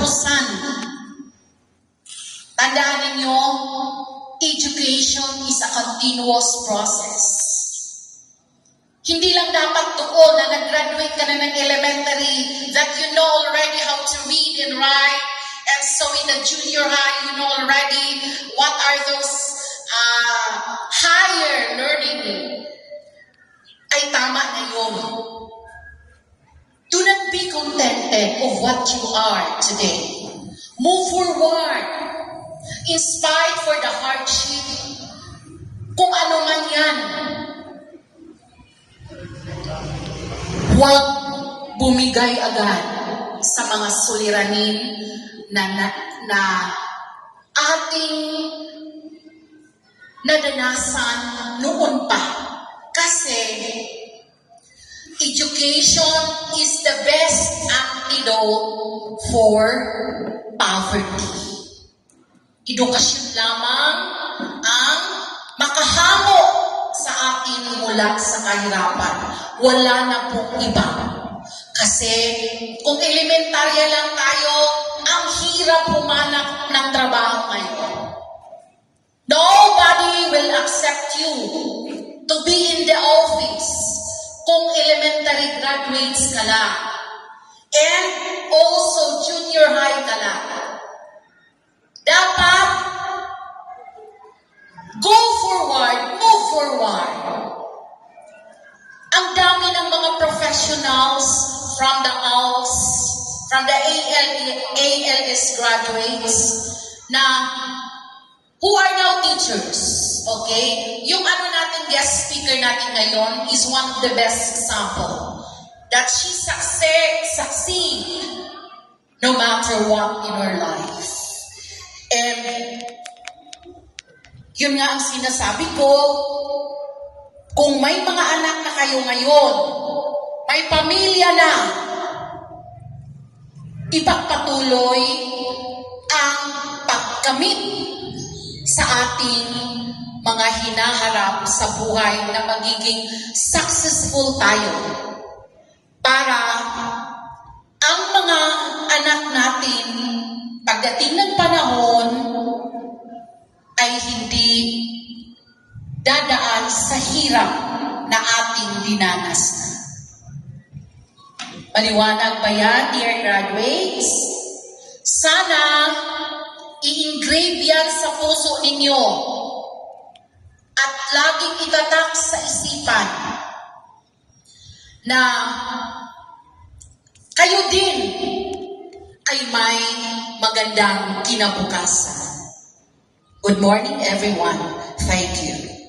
katapusan. Tandaan ninyo, education is a continuous process. Hindi lang dapat doon na nag-graduate ka na ng elementary that you know already how to read and write. And so in the junior high, you know already what are those higher learning. Ay tama na yun. Do not be contented of what you are today. Move forward. In spite for the hardship. Kung ano man yan. Huwag bumigay agad sa mga suliranin na ating nadanasan noon pa. Kasi education is the best antidote for poverty. Edukasyon lamang ang makahango sa atin mula sa kahirapan. Wala na pong iba. Kasi kung elementarya lang tayo, ang hirap humanap ng trabaho ngayon. Nobody will accept you to be in the office kung elementary graduates ka lang. And also junior high ka lang. Dapat go forward, move forward. Ang dami ng mga professionals from the ALS, from the ALS graduates na who are now teachers. Okay? Yung natin guest speaker natin ngayon is one of the best example that she succeed no matter what in her life. And yun nga ang sinasabi ko, kung may mga anak na kayo ngayon, may pamilya na, ipagpatuloy ang pagkamit sa ating mga hinaharap sa buhay na magiging successful tayo para ang mga anak natin pagdating ng panahon ay hindi dadaan sa hirap na ating dinanas na. Maliwanag ba yan, dear graduates? Sana i-engrave yan sa puso ninyo at laging itatak sa isipan na kayo din ay may magandang kinabukasan. Good morning, everyone. Thank you.